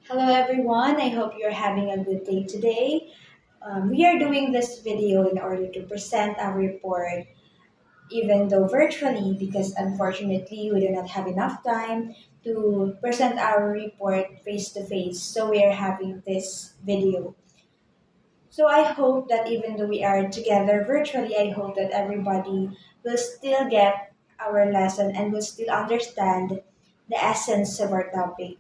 Hello everyone, I hope you're having a good day today. We are doing this video in order to present our report, even though virtually, because unfortunately we do not have enough time to present our report face to face. So we are having this video. So I hope that even though we are together virtually, I hope that everybody will still get our lesson and will still understand the essence of our topic.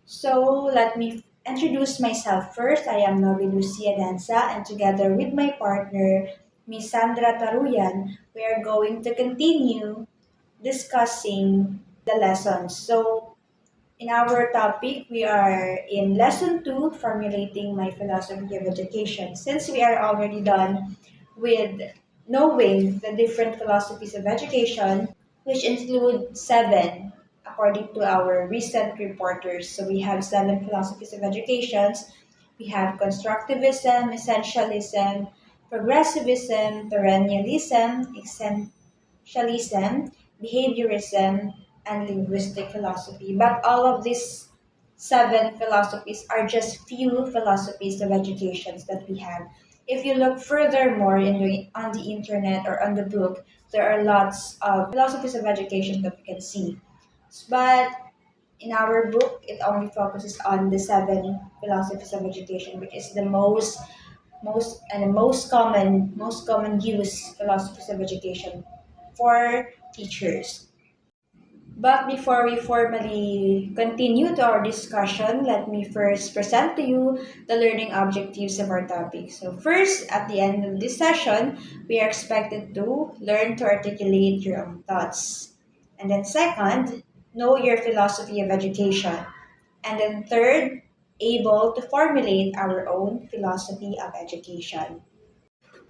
So let me introduce myself first. I am Novi Lucia Danza, and together with my partner, Miss Sandra Taruyan, we are going to continue discussing the lessons. So in our topic, we are in lesson 2, formulating my philosophy of education. Since we are already done with knowing the different philosophies of education, which include seven, according to our recent reporters. So we have seven philosophies of education. We have constructivism, essentialism, progressivism, perennialism, essentialism, behaviorism, and linguistic philosophy. But all of these seven philosophies are just few philosophies of educations that we have. If you look furthermore on the internet or on the book, there are lots of philosophies of education that we can see. But in our book, it only focuses on the seven philosophies of education, which is the most common used philosophies of education for teachers. But before we formally continue to our discussion, let me first present to you the learning objectives of our topic. So first, at the end of this session, we are expected to learn to articulate your own thoughts. And then second, know your philosophy of education. And then third, able to formulate our own philosophy of education.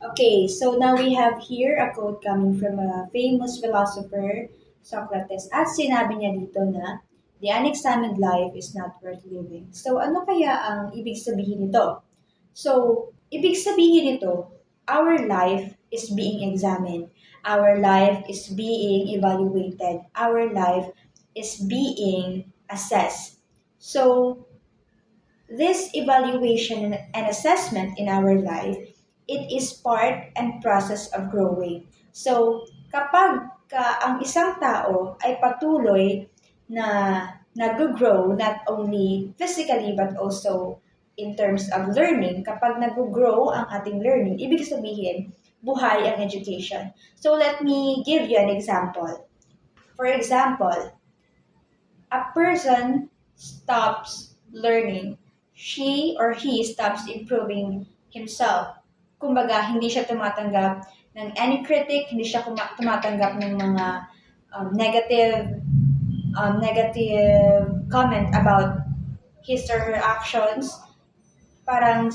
Okay, so now we have here a quote coming from a famous philosopher, Socrates. At sinabi niya dito na, the unexamined life is not worth living. So ano kaya ang ibig sabihin nito? So, ibig sabihin nito, our life is being examined. Our life is being evaluated. Our life is being assessed. So, this evaluation and assessment in our life, it is part and process of growing. So, kapag ang isang tao ay patuloy na nag-grow not only physically but also in terms of learning, kapag nag-grow ang ating learning, ibig sabihin, buhay ang education. So, let me give you an example. For example, a person stops learning, she or he stops improving himself. Kumbaga, hindi siya tumatanggap ng any critic, hindi siya tumatanggap ng mga negative comment about his or her actions. Parang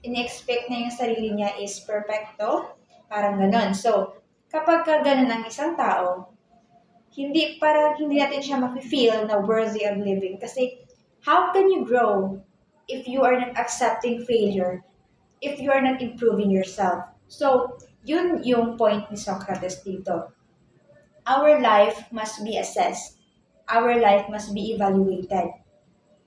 in-expect niya yung sarili niya is perfecto, parang ganon. So, kapag ka ganon ang isang tao, hindi natin siya mafe-feel na worthy of living. Kasi, how can you grow if you are not accepting failure, if you are not improving yourself? So, yun yung point ni Socrates dito. Our life must be assessed. Our life must be evaluated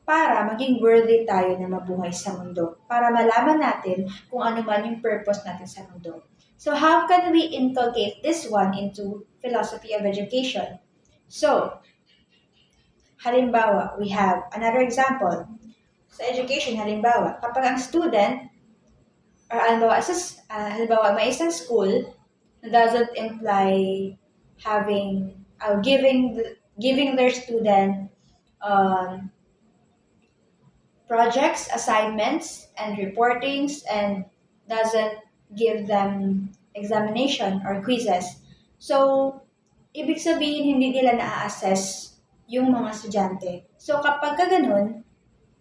para maging worthy tayo na mabuhay sa mundo. Para malaman natin kung ano man yung purpose natin sa mundo. So how can we inculcate this one into philosophy of education? So, halimbawa, we have another example. Sa education, halimbawa, kapag ang student, or halimbawa, may isang school na doesn't imply giving their student um, projects, assignments, and reportings, and doesn't give them examination or quizzes. So, ibig sabihin hindi nila na-assess yung mga estudyante. So, kapag ka ganun,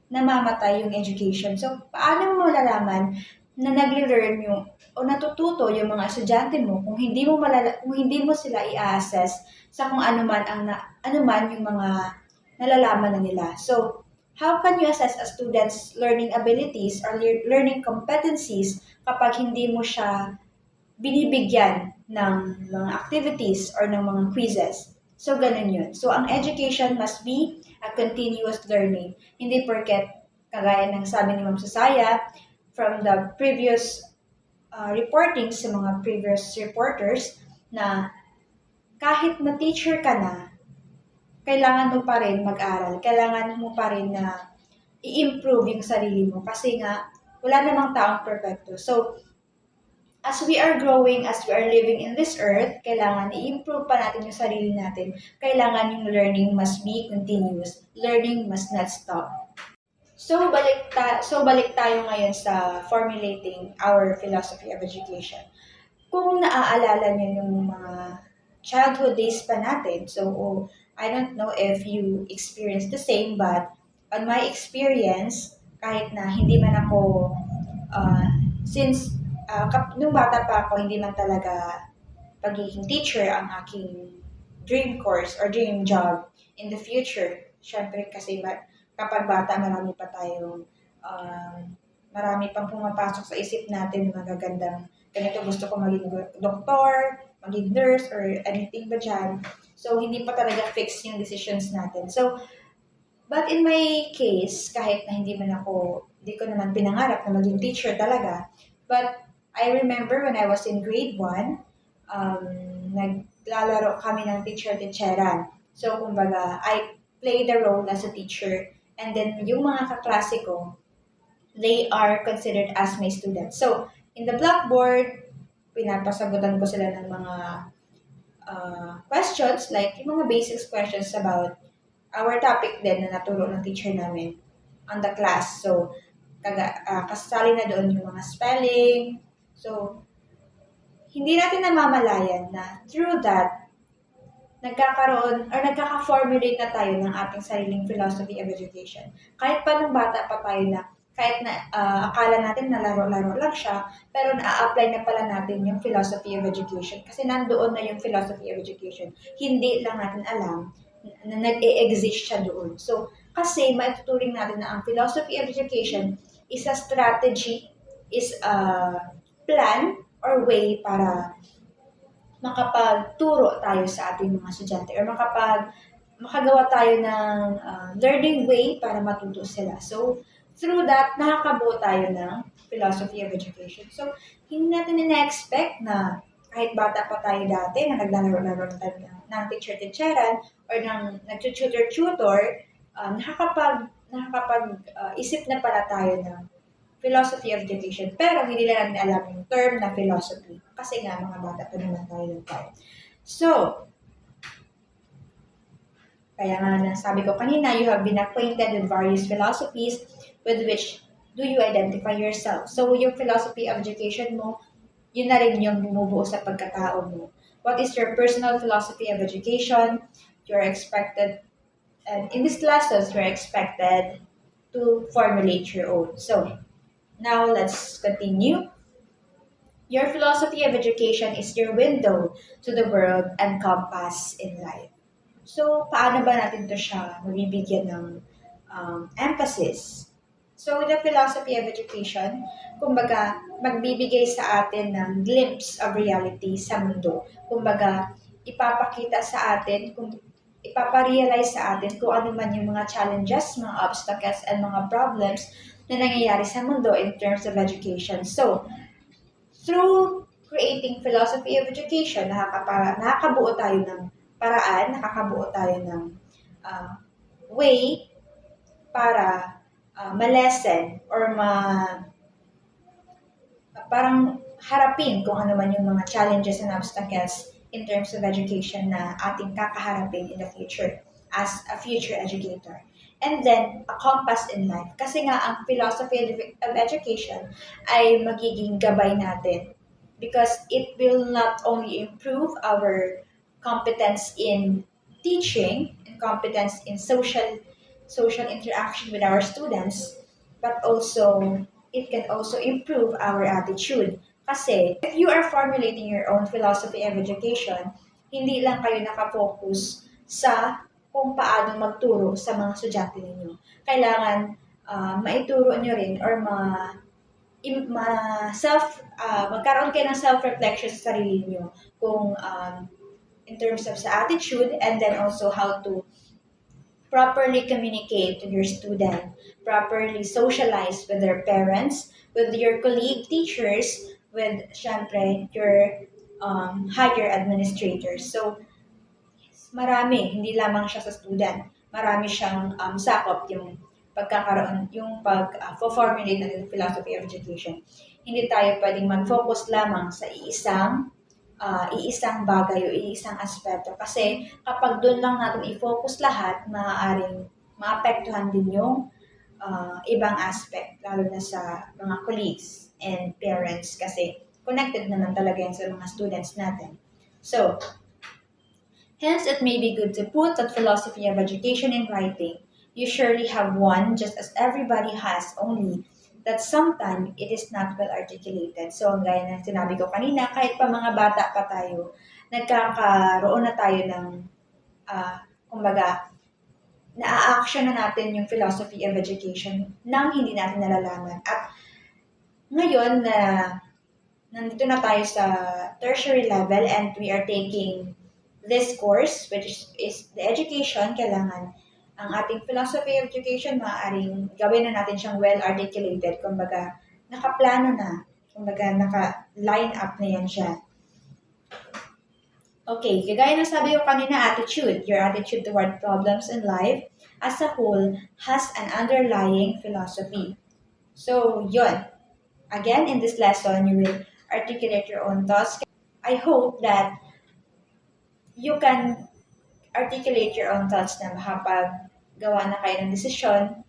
namamatay yung education. So, paano mo malalaman na nagle-learn yung o natututo yung mga estudyante mo kung hindi mo sila i-assess sa kung ano man yung mga nalalaman na nila. So, how can you assess a student's learning abilities or learning competencies kapag hindi mo siya binibigyan ng mga activities or ng mga quizzes? So, ganun yun. So, ang education must be a continuous learning. Hindi porket, kagaya ng sabi ni Ma'am Susaya, from the previous reporting sa mga previous reporters, na kahit na teacher ka na, kailangan mo pa rin mag-aral. Kailangan mo pa rin na i-improve yung sarili mo. Kasi nga, wala namang taong perfecto. So, as we are growing, as we are living in this earth, kailangan i-improve pa natin yung sarili natin. Kailangan yung learning must be continuous. Learning must not stop. So, balik tayo ngayon sa formulating our philosophy of education. Kung naaalala niyo yung mga childhood days pa natin, so I don't know if you experienced the same, but on my experience, kahit na hindi man ako, since nung bata pa ako, hindi man talaga pagiging teacher ang aking dream course or dream job in the future. Siyempre kasi kapag bata, marami pang pumapasok sa isip natin, magagandang ganito, gusto ko maging doktor, maging nurse, or anything ba dyan. So, hindi pa talaga fixed yung decisions natin. So, but in my case, kahit na hindi ko naman pinangarap na maging teacher talaga, but I remember when I was in grade 1, naglalaro kami ng teacher-teacheran. So, kumbaga, I play the role as a teacher, and then yung mga kaklase ko, they are considered as my students. So, in the blackboard, pinapasagutan ko sila ng mga questions, like yung mga basics questions about our topic din na naturo ng teacher namin on the class. So, kasali na doon yung mga spelling. So, hindi natin namamalayan na through that, nagkaka-formulate na tayo ng ating sariling philosophy of education. Kahit pa nung bata pa tayo na, kahit na akala natin na laro-laro lang siya, pero na-apply na pala natin yung philosophy of education. Kasi nandoon na yung philosophy of education. Hindi lang natin alam na nag-e-exist siya doon. So, kasi maituturing natin na ang philosophy of education is a strategy, is a plan or way para makapagturo tayo sa ating mga estudyante or makagawa tayo ng learning way para matuto sila. So, through that, nakakabuo tayo ng philosophy of education. So, hindi natin na-expect na kahit bata pa tayo dati na naglalaro-laro tayo ng teacher-teacheran or ng nag-tutor-tutor, nakakapag-isip na pala tayo ng philosophy of education. Pero hindi na natin alam yung term na philosophy. Kasi nga, mga bata pa naman tayo ng time. So, kaya nga sabi ko kanina, you have been acquainted with various philosophies with which do you identify yourself. So, yung philosophy of education mo, yun na rin yung bumubuo sa pagkatao mo. What is your personal philosophy of education? You're expected, and in these lessons, you're expected to formulate your own. So, now, let's continue. Your philosophy of education is your window to the world and compass in life. So, paano ba natin to siya mabibigyan ng emphasis? So, with the philosophy of education, kumbaga, magbibigay sa atin ng glimpse of reality sa mundo. Kumbaga, ipaparealize sa atin kung ano man yung mga challenges, mga obstacles, and mga problems na nangyayari sa mundo in terms of education. So, through creating philosophy of education, nakakabuo tayo ng paraan, nakakabuo tayo ng way para ma-lessen or parang harapin kung ano man yung mga challenges and obstacles in terms of education na ating kakaharapin in the future as a future educator. And then, a compass in life. Kasi nga, ang philosophy of education ay magiging gabay natin because it will not only improve our competence in teaching and competence in social interaction with our students, but also, it can also improve our attitude. Kasi, if you are formulating your own philosophy of education, hindi lang kayo nakafocus sa kung paano magturo sa mga estudyante ninyo. Kailangan maituro nyo rin or magkaroon kayo ng self-reflection sa sarili nyo kung in terms of sa attitude, and then also how to properly communicate to your student, properly socialize with their parents, with your colleague teachers, with syempre your higher administrators. So marami, hindi lamang siya sa student. Marami siyang sakop yung pagkakaroon, yung pag-formulate ng philosophy of education. Hindi tayo pwedeng mag-focus lamang sa iisang bagay o iisang aspeto. Kasi kapag doon lang natin i-focus lahat, maaaring maapektuhan din yung ibang aspect, lalo na sa mga colleagues and parents kasi connected naman talaga yan sa mga students natin. So, hence, it may be good to put that philosophy of education in writing. You surely have one, just as everybody has, only that sometimes it is not well articulated. So, gaya ng sinabi ko kanina, kahit pa mga bata pa tayo, nagkakaroon na tayo ng, kumbaga, na-action na natin yung philosophy of education nang hindi natin nalalaman. At ngayon na nandito na tayo sa tertiary level and we are taking this course, which is the education, kailangan ang ating philosophy of education, maaaring gawin na natin siyang well-articulated. Kumbaga, nakaplano na. Kumbaga, naka-line up na yan siya. Okay, kagaya ng sabi ko kanina, attitude. Your attitude toward problems in life as a whole has an underlying philosophy. So, yun. Again, in this lesson, you will articulate your own thoughts. I hope that you can articulate your own thoughts na makapaggawa na kayo ng desisyon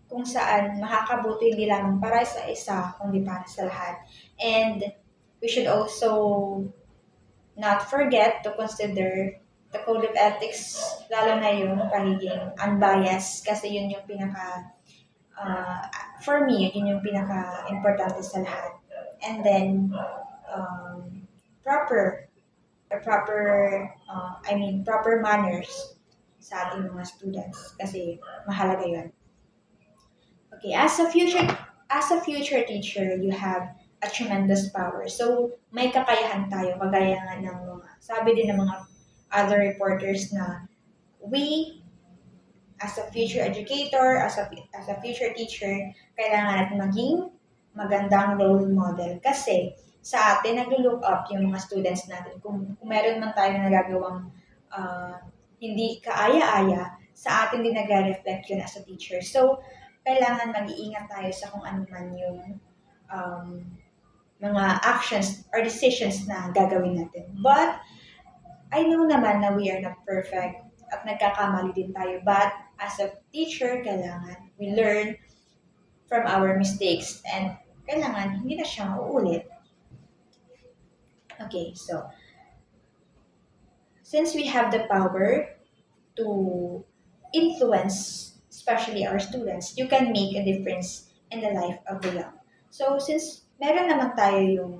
kung saan makakabuti hindi lamang para sa isa, kundi para sa lahat. And we should also not forget to consider the code of ethics, lalo na yung pagiging unbiased, kasi yun yung for me, yun yung pinaka-importante sa lahat. And then, proper manners sa ating mga students kasi mahalaga yun. Okay, as a future teacher, you have a tremendous power. So, may kakayahan tayo, kagaya nga ng mga, sabi din ng mga other reporters na we, as a future educator, as a future teacher, kailangan natin maging magandang role model. Kasi, sa atin, nag-look up yung mga students natin. Kung meron man tayo na nagagawang hindi kaaya-aya, sa atin din nag-reflect yun as a teacher. So, kailangan mag-iingat tayo sa kung ano man yung mga actions or decisions na gagawin natin. But, I know naman na we are not perfect at nagkakamali din tayo. But, as a teacher, kailangan we learn from our mistakes and kailangan hindi na siya mauulit. Okay, so, since we have the power to influence, especially our students, you can make a difference in the life of the young. So, since meron naman tayo yung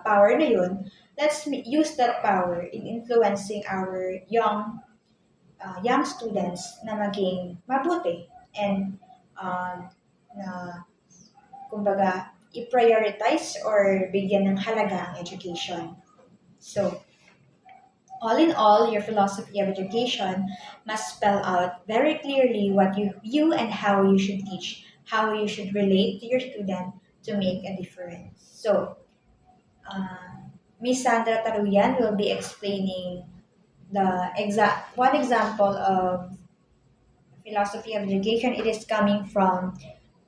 power na yun, let's use that power in influencing our young students na maging mabuti and na, kumbaga, i-prioritize or bigyan ng halaga ang education. So, all in all, your philosophy of education must spell out very clearly what you and how you should teach, how you should relate to your student to make a difference. So, Ms. Sandra Taruyan will be explaining one example of philosophy of education. It is coming from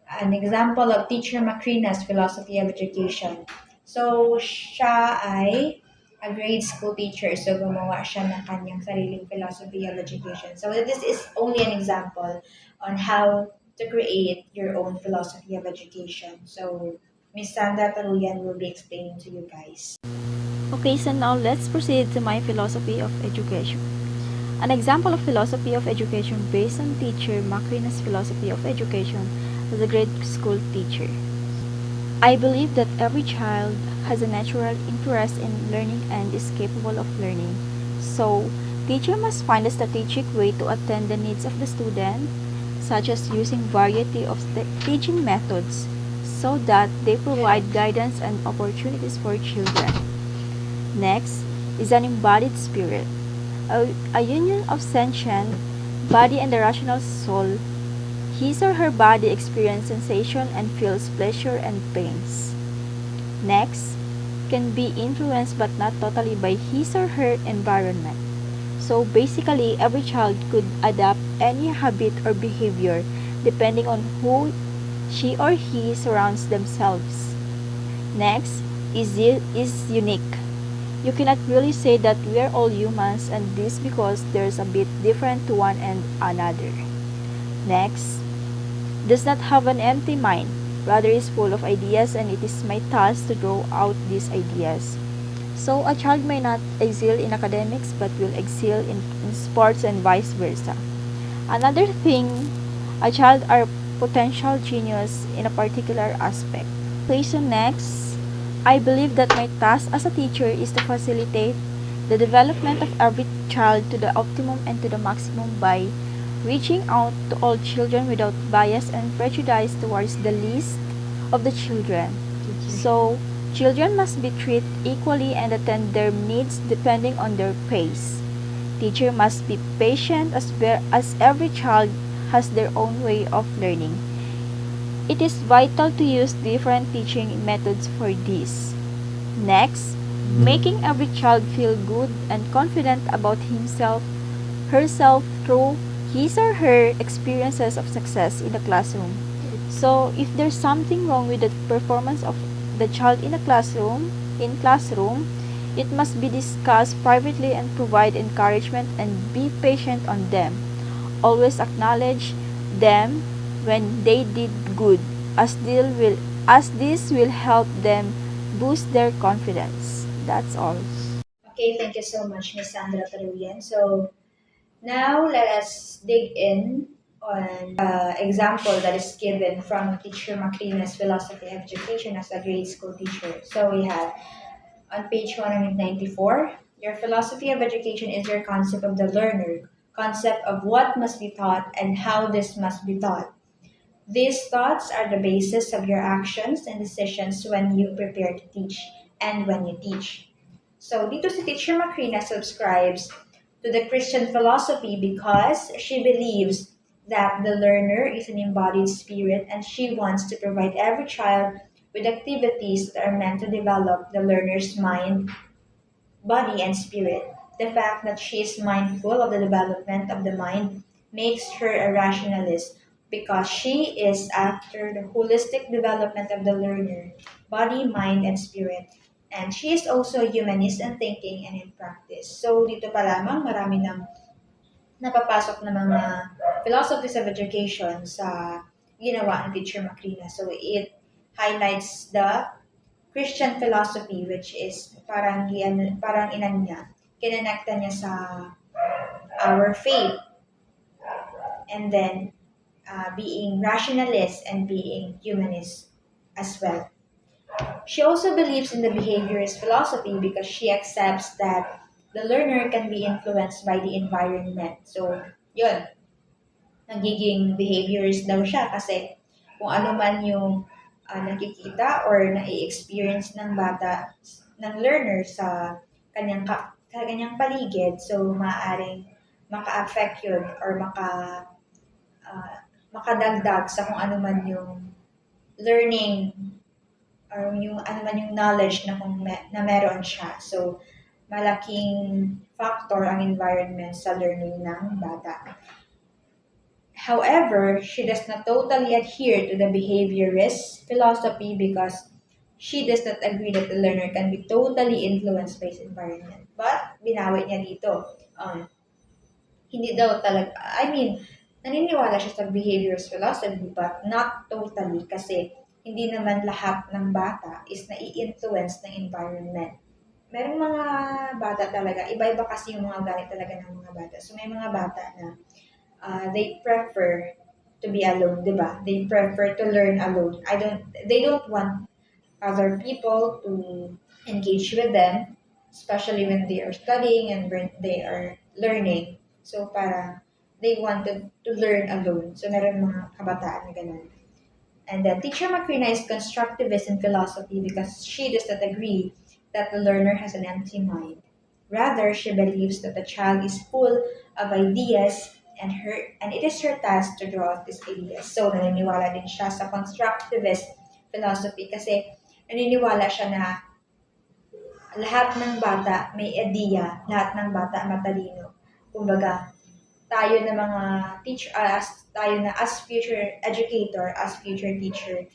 an example of Teacher Macrina's philosophy of education. So, siya ay a grade school teacher. So, gumawa siya ng kanyang sariling philosophy of education. So, this is only an example on how to create your own philosophy of education. So, Ms. Sandra Taruyan will be explaining to you guys. Okay, so now let's proceed to my philosophy of education. An example of philosophy of education based on Teacher Macrina's philosophy of education as a grade school teacher. I believe that every child has a natural interest in learning and is capable of learning. So, teacher must find a strategic way to attend the needs of the student, such as using variety of teaching methods so that they provide guidance and opportunities for children. Next, is an embodied spirit, a union of sentient body and the rational soul. His or her body experiences sensation and feels pleasure and pains. Next, can be influenced but not totally by his or her environment. So basically, every child could adapt any habit or behavior depending on who she or he surrounds themselves. Next is unique. You cannot really say that we are all humans and this because there's a bit different to one and another. Next, does not have an empty mind, rather is full of ideas and it is my task to draw out these ideas. So a child may not excel in academics but will excel in sports and vice versa. Another thing, a child are potential genius in a particular aspect. Okay, so next, I believe that my task as a teacher is to facilitate the development of every child to the optimum and to the maximum by reaching out to all children without bias and prejudice towards the least of the children. So, children must be treated equally and attend their needs depending on their pace. Teacher must be patient as every child has their own way of learning. It is vital to use different teaching methods for this. Next, making every child feel good and confident about himself, herself through his or her experiences of success in the classroom. So, if there's something wrong with the performance of the child in classroom, it must be discussed privately and provide encouragement and be patient on them. Always acknowledge them when they did good, as this will help them boost their confidence. That's all. Okay, thank you so much, Miss Sandra Taruyan. So now let us dig in on example that is given from Teacher Macrina's philosophy of education as a grade school teacher. So we have on page 194, your philosophy of education is your concept of the learner, concept of what must be taught and how this must be taught. These thoughts are the basis of your actions and decisions when you prepare to teach and when you teach. So dito si Teacher Macrina subscribes to the Christian philosophy because she believes that the learner is an embodied spirit and she wants to provide every child with activities that are meant to develop the learner's mind, body, and spirit. The fact that she is mindful of the development of the mind makes her a rationalist because she is after the holistic development of the learner, body, mind, and spirit. And she is also a humanist in thinking and in practice. So dito pa lamang marami ng napapasok na mga philosophies of education sa ginawa ni Teacher Macrina. So it highlights the Christian philosophy which is parang inan niya, kinonekta niya sa our faith and then being rationalist and being humanist as well. She also believes in the behaviorist philosophy because she accepts that the learner can be influenced by the environment. So, yun, nagiging behaviorist daw siya kasi kung ano man yung nakikita or na-experience ng bata, ng learner sa sa kanyang paligid, so maaaring maka-affect yun or ah, makadagdag sa kung ano man yung learning or yung ano man yung knowledge na na meron siya. So, malaking factor ang environment sa learning ng bata. However, she does not totally adhere to the behaviorist philosophy because she does not agree that the learner can be totally influenced by his environment. But, binawi niya dito. Hindi daw talaga, naniniwala siya sa behaviorist philosophy but not totally kasi hindi naman lahat ng bata is nai-influence ng environment. Merong mga bata talaga, iba-iba kasi yung mga galit talaga ng mga bata. So may mga bata na they prefer to be alone, di ba? They prefer to learn alone. They don't want other people to engage with them, especially when they are studying and when they are learning. So, para they wanted to learn alone. So, meron mga kabataan na ganun. And then, Teacher Macrina is constructivist in philosophy because she does not agree that the learner has an empty mind. Rather, she believes that the child is full of ideas and it is her task to draw out these ideas. So, naniniwala din siya sa constructivist philosophy kasi naniniwala siya na lahat ng bata may idea, lahat ng bata matalino. Kumbaga, tayo na mga teacher, tayo na as future educator, as future teacher,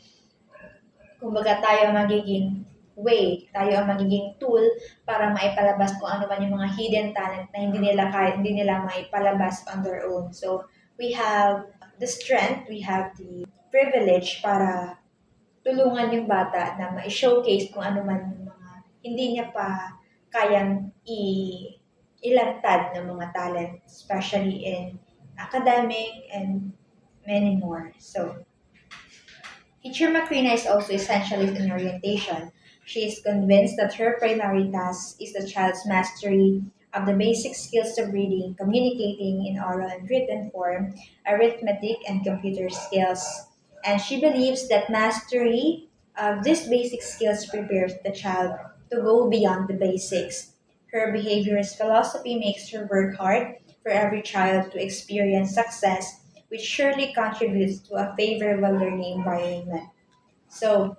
kumbaga tayo ang magiging way, tayo ang magiging tool para maipalabas kung ano man yung mga hidden talent na hindi nila maipalabas on their own. So, we have the strength, we have the privilege para tulungan yung bata na ma-showcase kung ano man yung mga hindi niya pa kayang ilantad ng mga talent, especially in academic and many more. So, Teacher Macrina is also essentialist in orientation. She is convinced that her primary task is the child's mastery of the basic skills of reading, communicating in oral and written form, arithmetic, and computer skills. And she believes that mastery of these basic skills prepares the child to go beyond the basics. Her behaviorist philosophy makes her work hard for every child to experience success, which surely contributes to a favorable learning environment. So,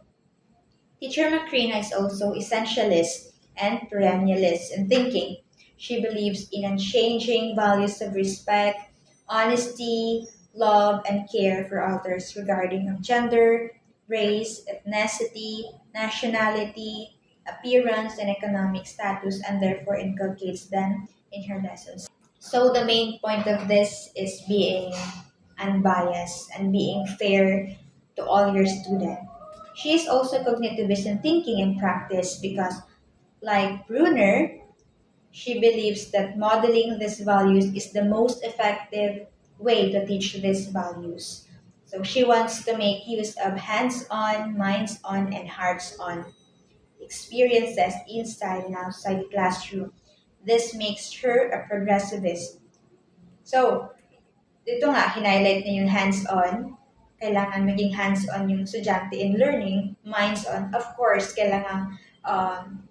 Teacher Macrina is also essentialist and perennialist in thinking. She believes in unchanging values of respect, honesty, love, and care for others regarding of gender, race, ethnicity, nationality, appearance, and economic status, and therefore inculcates them in her lessons. So the main point of this is being unbiased and being fair to all your students. She is also cognitivist in thinking and practice because, like Brunner, she believes that modeling these values is the most effective way to teach these values. So she wants to make use of hands-on, minds-on, and hearts-on experiences inside and outside the classroom. This makes her a progressivist. So, dito nga, hinighlight niya yung hands-on. Kailangan maging hands-on yung estudyante in learning. Minds-on, of course, kailangan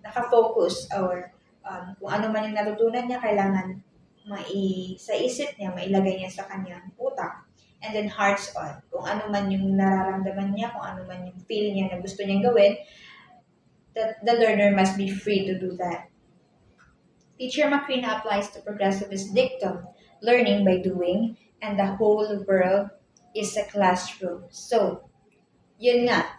nakafocus or kung ano man yung natutunan niya, kailangan sa isip niya, mailagay niya sa kanyang utak. And then hearts-on, kung ano man yung nararamdaman niya, kung ano man yung feel niya na gusto niyang gawin, the learner must be free to do that. Teacher Macrina applies the progressivist dictum, learning by doing, and the whole world is a classroom. So, yun nga,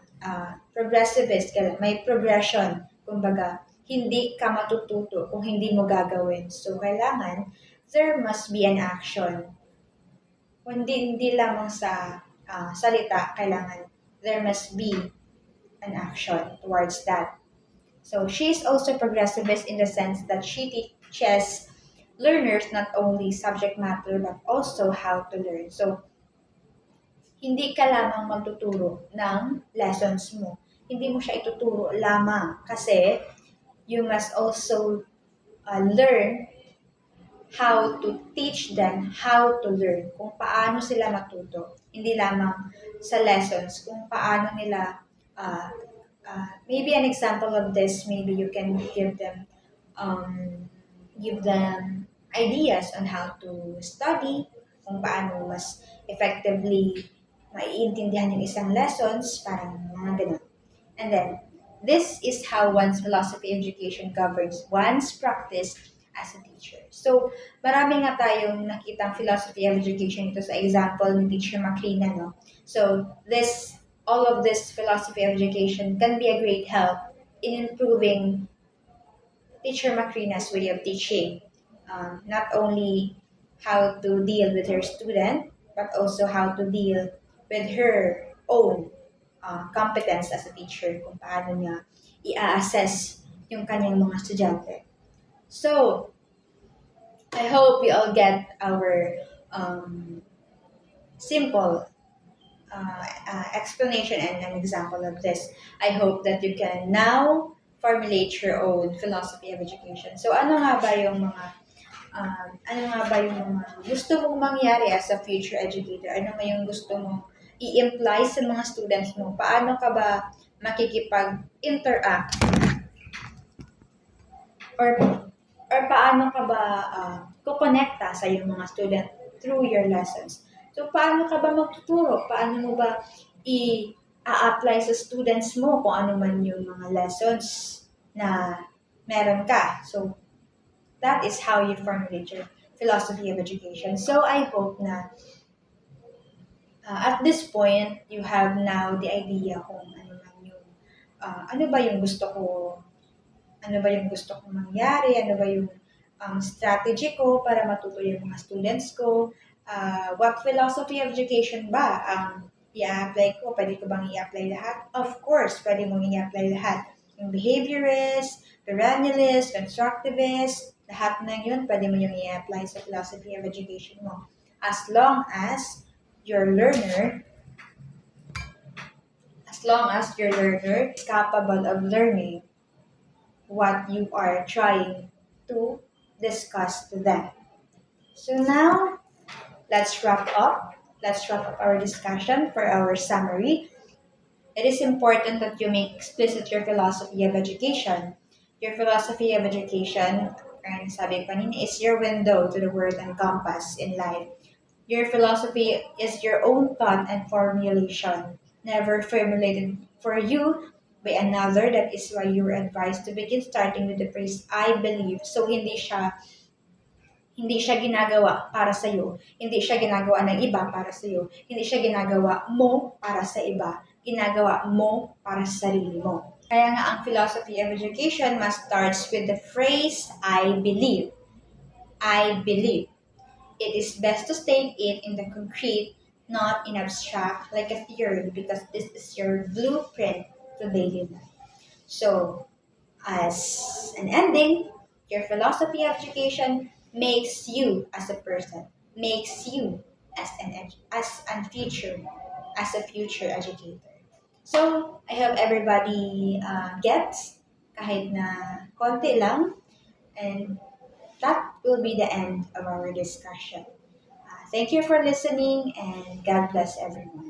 progressivist, may progression. Kumbaga, hindi ka matututo kung hindi mo gagawin. So, kailangan, there must be an action. Hindi lamang sa salita, kailangan there must be an action towards that. So, she is also progressivist in the sense that she teaches learners not only subject matter but also how to learn. So, hindi ka lamang magtuturo ng lessons mo. Hindi mo siya ituturo lamang kasi you must also learn how to teach them how to learn, kung paano sila matuto. Hindi lamang sa lessons, kung paano nila, maybe an example of this, maybe you can give them ideas on how to study, kung paano mas effectively maiintindihan yung isang lessons, parang mga ganun. And then, this is how one's philosophy education governs one's practice as a teacher. So, marami nga tayong nakitang philosophy of education ito sa example ni Teacher Macrina, no? So, all of this philosophy of education can be a great help in improving Teacher Macrina's way of teaching. Not only how to deal with her student, but also how to deal with her own competence as a teacher, kung paano niya i-assess yung kanyang mga estudyante. So, I hope you all get our simple explanation and an example of this. I hope that you can now formulate your own philosophy of education. So, ano nga ba yung mga gusto mong mangyari as a future educator? Ano nga yung gusto mong i-imply sa mga students mo? Paano ka ba makikipag-interact or or paano ka ba kukonekta sa iyong mga student through your lessons. So, paano ka ba magtuturo? Paano mo ba i-apply sa students mo kung ano man yung mga lessons na meron ka. So, that is how you formulate your philosophy of education. So, I hope na at this point, you have now the idea kung ano man yung, ano ba yung gusto ko, ano ba yung gusto kong mangyari, ano ba yung strategy ko para matuto yung mga students ko, what philosophy of education ba ang i-apply ko, pwede ko bang i-apply lahat? Of course, pwede mong i-apply lahat. Yung behaviorist, perennialist, constructivist, lahat na yun, pwede mo yung i-apply sa philosophy of education mo. As long as your learner is capable of learning what you are trying to discuss to them. So now, let's wrap up. Let's wrap up our discussion for our summary. It is important that you make explicit your philosophy of education. Your philosophy of education, and sabi ko kanina, is your window to the world and compass in life. Your philosophy is your own thought and formulation, never formulated for you by another. That is why you were advised to begin starting with the phrase, I believe. So, hindi siya ginagawa para sa iyo. Hindi siya ginagawa ng iba para sa iyo. Hindi siya ginagawa mo para sa iba. Ginagawa mo para sa sarili mo. Kaya nga ang philosophy of education must starts with the phrase, I believe. I believe. It is best to state it in the concrete, not in abstract like a theory, because this is your blueprint to daily life. So, as an ending, your philosophy of education makes you as a person, makes you as a future educator. So, I hope everybody gets kahit na konti lang, and that will be the end of our discussion. Thank you for listening, and God bless everyone.